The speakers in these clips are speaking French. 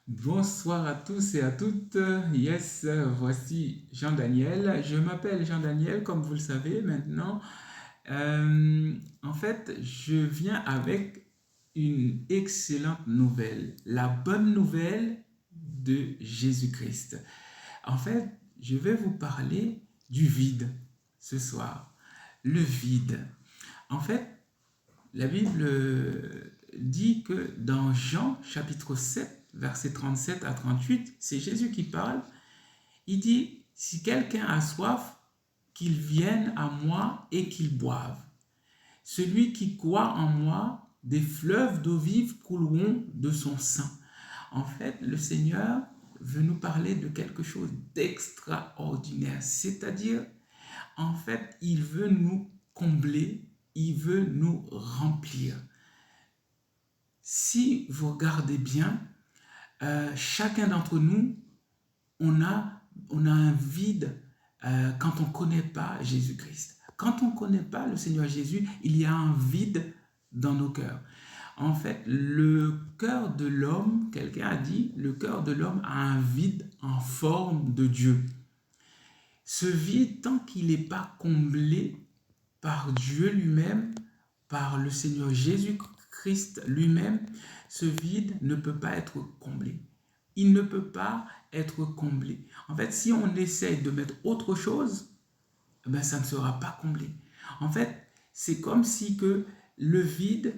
Bonsoir à tous et à toutes. Yes, voici Jean-Daniel. Je m'appelle Jean-Daniel, comme vous le savez maintenant. En fait, je viens avec une excellente nouvelle, la bonne nouvelle de Jésus-Christ. En fait, je vais vous parler du vide ce soir. Le vide. En fait, la Bible dit que dans Jean chapitre 7, versets 37 à 38, c'est Jésus qui parle. Il dit, si quelqu'un a soif, qu'il vienne à moi et qu'il boive. Celui qui croit en moi, des fleuves d'eau vive couleront de son sein. En fait, le Seigneur veut nous parler de quelque chose d'extraordinaire, c'est-à-dire, en fait, il veut nous combler, il veut nous remplir. Si vous regardez bien, chacun d'entre nous, on a un vide quand on ne connaît pas Jésus-Christ. Quand on ne connaît pas le Seigneur Jésus, il y a un vide dans nos cœurs. En fait, le cœur de l'homme, quelqu'un a dit, le cœur de l'homme a un vide en forme de Dieu. Ce vide, tant qu'il n'est pas comblé par Dieu lui-même, par le Seigneur Jésus-Christ lui-même, ce vide ne peut pas être comblé. Il ne peut pas être comblé. En fait, si on essaie de mettre autre chose, ben, ça ne sera pas comblé. En fait, c'est comme si que le vide,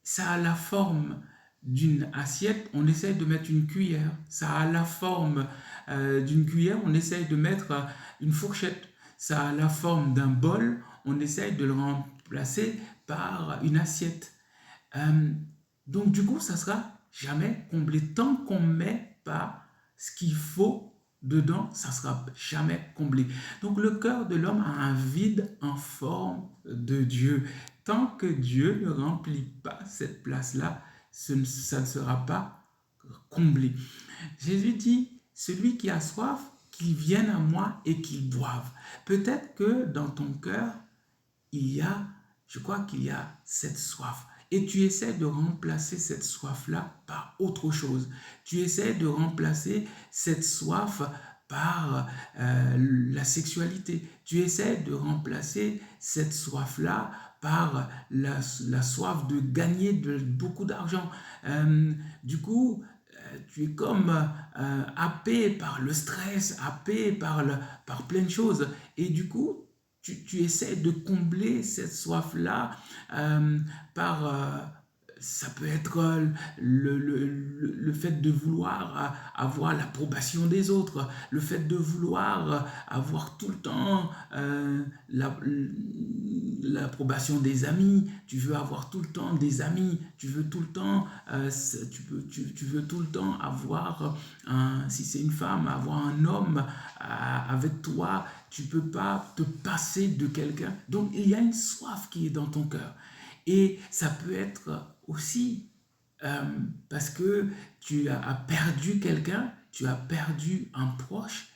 ça a la forme d'une assiette, on essaie de mettre une cuillère. Ça a la forme d'une cuillère, on essaie de mettre une fourchette. Ça a la forme d'un bol, on essaie de le remplacer par une assiette. Euh, donc du coup, ça sera jamais comblé. Tant qu'on ne met pas ce qu'il faut dedans, ça sera jamais comblé. Donc le cœur de l'homme a un vide en forme de Dieu. Tant que Dieu ne remplit pas cette place-là, ça ne sera pas comblé. Jésus dit, celui qui a soif, qu'il vienne à moi et qu'il boive. Peut-être que dans ton cœur, je crois qu'il y a cette soif. Et tu essaies de remplacer cette soif-là par autre chose. Tu essaies de remplacer cette soif par la sexualité. Tu essaies de remplacer cette soif-là par la soif de gagner beaucoup d'argent. Du coup, tu es comme happé par le stress, happé par plein de choses. Et du coup, tu essaies de combler cette soif-là par, ça peut être le fait de vouloir avoir l'approbation des autres, le fait de vouloir avoir tout le temps l'approbation des amis, tu veux avoir tout le temps des amis, tu veux tout le temps, tu veux tout le temps avoir, si c'est une femme, avoir un homme avec toi, tu ne peux pas te passer de quelqu'un. Donc il y a une soif qui est dans ton cœur. Et ça peut être aussi parce que tu as perdu quelqu'un, tu as perdu un proche,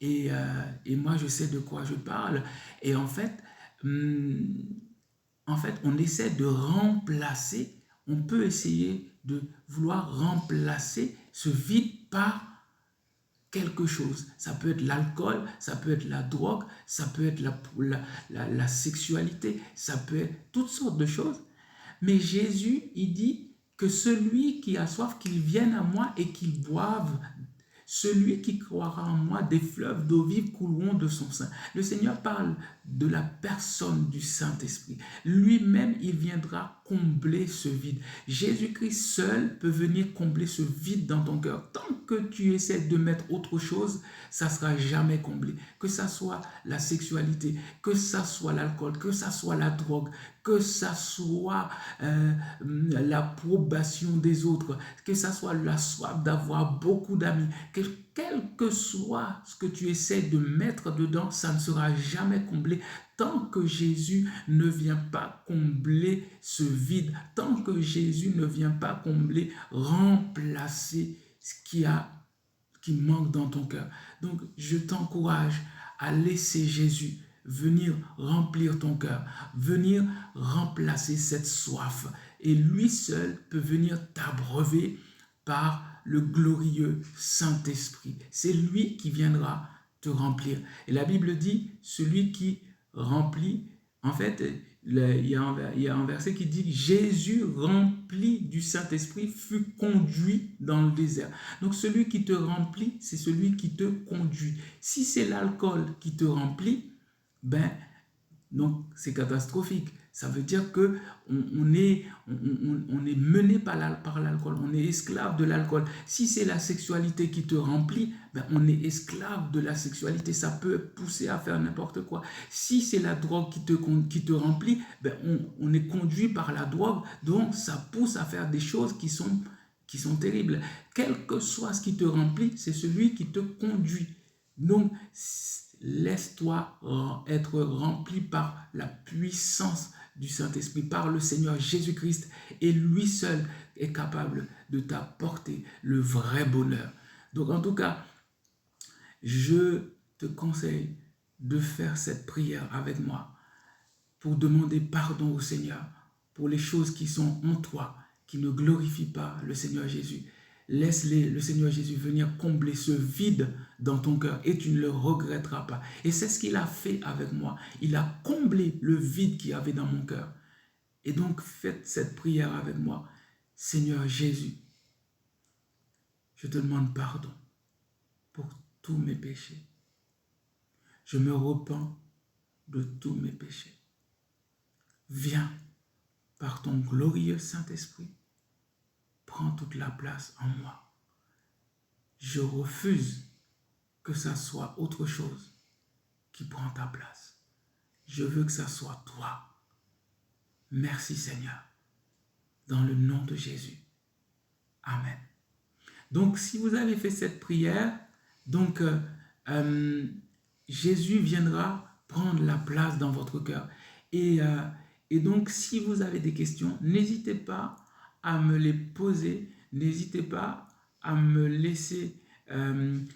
et moi je sais de quoi je parle. Et hum, en fait, on essaie de remplacer, on peut essayer de vouloir remplacer ce vide par quelque chose. Ça peut être l'alcool, ça peut être la drogue, ça peut être la sexualité, ça peut être toutes sortes de choses. Mais Jésus, il dit que celui qui a soif, qu'il vienne à moi et qu'il boive. Celui qui croira en moi, des fleuves d'eau vive couleront de son sein. Le Seigneur parle de la personne du Saint-Esprit. Lui-même, il viendra combler ce vide. Jésus-Christ seul peut venir combler ce vide dans ton cœur. Tant que tu essaies de mettre autre chose, ça ne sera jamais comblé. Que ça soit la sexualité, que ça soit l'alcool, que ça soit la drogue, que ça soit l'approbation des autres, que ça soit la soif d'avoir beaucoup d'amis, quel que soit ce que tu essaies de mettre dedans, ça ne sera jamais comblé tant que Jésus ne vient pas combler ce vide, tant que Jésus ne vient pas combler, remplacer ce qui manque dans ton cœur. Donc, je t'encourage à laisser Jésus venir remplir ton cœur, venir remplacer cette soif. Et lui seul peut venir t'abreuver par le glorieux Saint-Esprit. C'est lui qui viendra te remplir. Et la Bible dit, celui qui remplit, en fait, il y a un verset qui dit, Jésus rempli du Saint-Esprit fut conduit dans le désert. Donc celui qui te remplit, c'est celui qui te conduit. Si c'est l'alcool qui te remplit, ben, donc c'est catastrophique. Ça veut dire que on est mené par l'alcool, on est esclave de l'alcool. Si c'est la sexualité qui te remplit, ben on est esclave de la sexualité. Ça peut pousser à faire n'importe quoi. Si c'est la drogue qui te remplit, ben on est conduit par la drogue, donc ça pousse à faire des choses qui sont terribles. Quel que soit ce qui te remplit, c'est celui qui te conduit. Donc, laisse-toi être rempli par la puissance du Saint-Esprit, par le Seigneur Jésus-Christ, et lui seul est capable de t'apporter le vrai bonheur. Donc en tout cas, je te conseille de faire cette prière avec moi pour demander pardon au Seigneur pour les choses qui sont en toi, qui ne glorifient pas le Seigneur Jésus. Laisse le Seigneur Jésus venir combler ce vide dans ton cœur et tu ne le regretteras pas. Et c'est ce qu'il a fait avec moi. Il a comblé le vide qu'il y avait dans mon cœur. Et donc faites cette prière avec moi. Seigneur Jésus, je te demande pardon pour tous mes péchés. Je me repens de tous mes péchés. Viens par ton glorieux Saint-Esprit. Prends toute la place en moi. Je refuse que ça soit autre chose qui prend ta place. Je veux que ça soit toi. Merci Seigneur. Dans le nom de Jésus. Amen. Donc, si vous avez fait cette prière, donc Jésus viendra prendre la place dans votre cœur. Et donc, si vous avez des questions, n'hésitez pas à me les poser. N'hésitez pas à me laisser, à me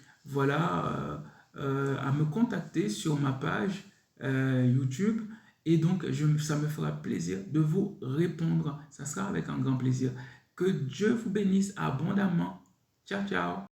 contacter sur ma page YouTube. Et donc, ça me fera plaisir de vous répondre. Ça sera avec un grand plaisir. Que Dieu vous bénisse abondamment. Ciao, ciao.